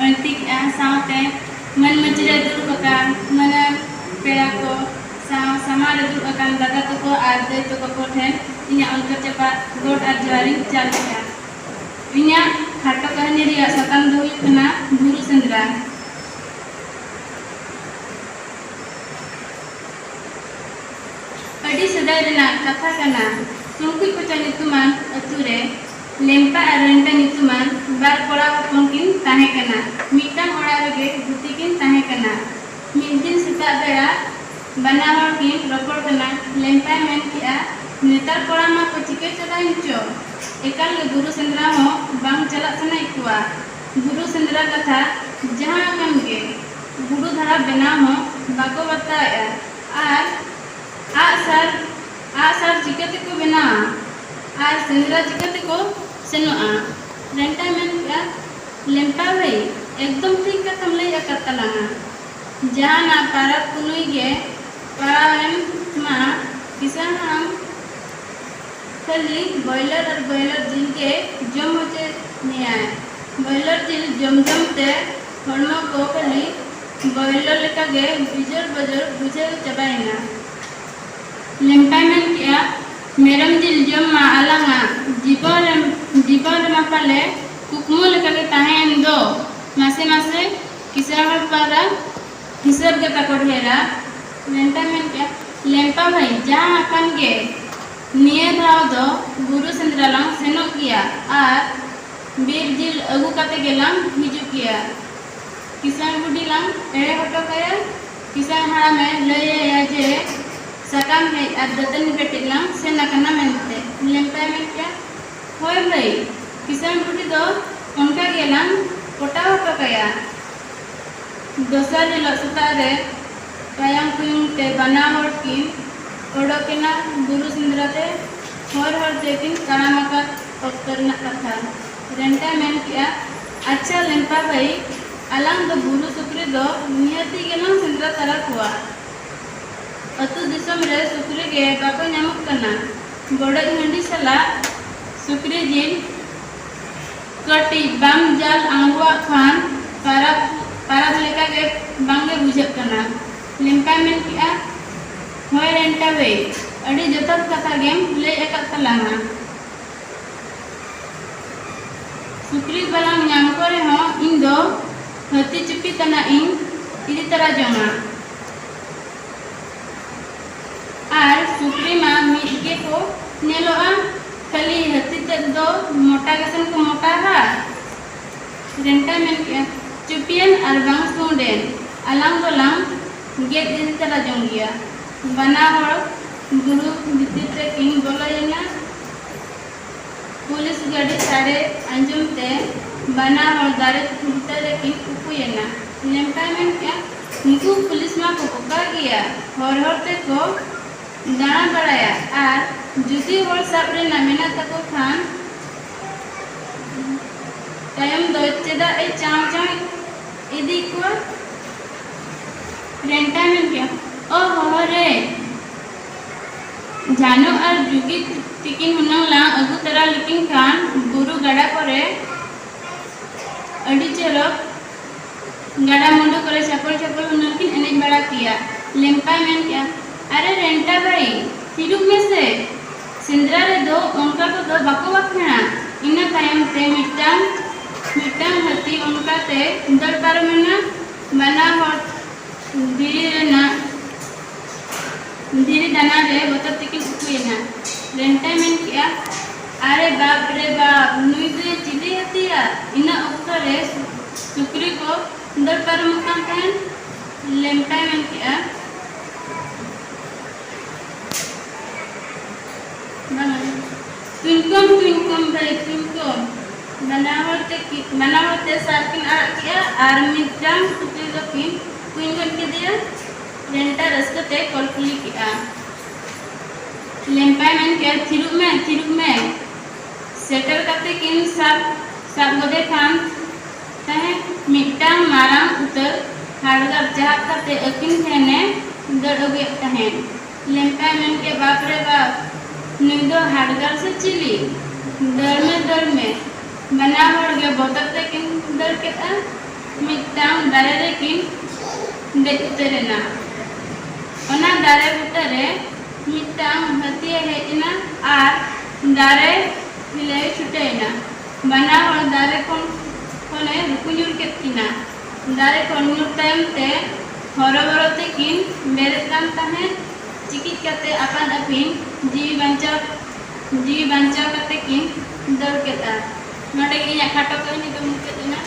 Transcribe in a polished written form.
अणतिक सावते मन मचरे दुरुब अकान मन पेड़ा को समारे दुरुब अकान दादा तको आर दे तको को ठेन इन्या अंक चपा गोड आर जवारी चालुया इन्या खाटो कहानी रिया सताम दो हुयुग कना बुरु सेंद्रा। अडी सदाय रेना कथा कना सुंकुई को चनितुमान अतुरे लेम्पा और रेंटा नितुमान बार कोड़ा हपन किन ताहे कना मिटांग ओड़ा रगे गुती किन ताहे कना मिद दिन सेता बेड़ा बना हर किन रपड़ कना लेम्पा मेन किया नेतार कोड़ा मा को चिके चलाइन चो एकाल गे बुरु सेंद्रा हो बांग चला सना इकुआ बुरु सेंद्रा कथा जहां कन गे बुरु धारा बना हो बाको बताया आर आसार चिकते को बना आर सेंद्रा चिकते को सेनोआ रेंटा मेन का लेम्पा भाई एकदम ठीक का तुम लई अकतला जहां ना पारा कुनुई गे पाराम मा किसान हम खाली बॉयलर और बॉयलर जिल के जम होचे निया बॉयलर जिल जम ते हड़मो को खाली बॉयलर लेका गे बिजर बजर बुझे चबाइना लेम्पा मेन किया मेरम जिल जम मा अलंगा जीवन मा पाले कुकमो लेका के ताहेन दो मासे मासे किसान पारा हिसाब के ताको ढेरा लेम्पा मेन किया लेम्पा भाई जहां अकन गे निये धाव दो बुरु सेंद्रा लंग सेनो किया आर बीर जिल अगु काते गेलाम हिजु किया किसान बुडी लंग एड़े हटो कया किसान हाड़ा में लया जे सकाम है आर दतन बेटी लंग सेना कना मेनते लेम्पा में क्या होय भाई किसान बुडी दो उनका गेलाम कोटा हटो कया दोसर जिलो सुतारे कायम कुइन ते बना हर की ओडोकेना बुरु सेंद्रा ते हर जेकिन कारामका पक्करना कथा रेंटा मेन किया अच्छा लेम्पा भाई अलंग दो बुरु सुक्री दो नियति गेलां सेंद्रा तरा कुआ अतु दिसम रे सुक्री गे बाको नामक कना बड़े हंडी सला सुक्री जिल कटी बाम जाल आंगवा खान पारा लेका गे बांगे बुझक कना लेम्पा मेन किया होय रेंटा भाई अड़ी जतन कथा गेम ले एकत तलांगा सुक्री बलांग नाम करे हो इन दो हती चुपी तना इन इदी तरह जमा आर सुक्री मा मिगे को नेलोआ खाली हती ते दो मोटा गसन को मोटा हा रेंटा मेन के चुपियन और बांग सुंडेन अलंग दोलांग गेट इदी तरह जंगिया बना हर बुरु भीतर ते किन बोलायना पुलिस गाड़ी सारे अंजुम ते बना हर दारे भीतर किन उपुयना लेम्पा मेन क्या निकु पुलिस मा को पका गया हर ते को दाना बड़ाया आर जुदी हर साबरे ना मेना तको खान टाइम दो चेदा ए चाव इदी को रेंटा मेन क्या ओ हो रे जानो और जुगी तिकिन हुनंगला अगु तरा लिकिन खान बुरु गड़ा करे अड़ी चरक गड़ा मुंडो करे चपल हुनंकिन एनेज बड़ा किया लेम्पा मेन क्या अरे रेंटा भाई तिरुक में से सेंद्रा रे दो उनका को दो बाको बखना इना टाइम ते मिटांग हती उनका ते दर पार मेना बना हर धीरे दाना रे बतर तिकिन उपुयना रेंटा मेन किया अरे बाप रे बाप नुई दे चिली हतिया इना उक्ता रे सुक्री को दर पर मुकाम तहन लेम्पा मेन किया तुमकम भाई तुमकम बनावते सारकिन किया आर मिटांग सुक्री दो किन कुइन के दिया रेंटा रस्कते कलकुली किया लेम्पा मेन के थिरुक में सेटल करते किन सब गदे खान तहे मिटांग मारांग उतर हाड़गर जहाज करते अकिन थेने दड़ उगे तहे लेम्पा मेन के बाप रे बाप निदो हाड़गर से चिली दर में बना हड़ गे बोतल ते किन दर केता मिटांग दारे रे किन देख उतरेना ओना दारे बुटारे मिटांग हतिये हेजना आर दारे हिले छुटेना बना हर दारे कोने रुकुजुर केतना दारे कोन ᱧᱩᱨ तायम ते हरबरते किन बेरे कान ताहे चिकित कते अपन अपिन जीवी बंचाव कते किन दौड़ केता नोडे इया खाटो कहिनी तो मुकेतना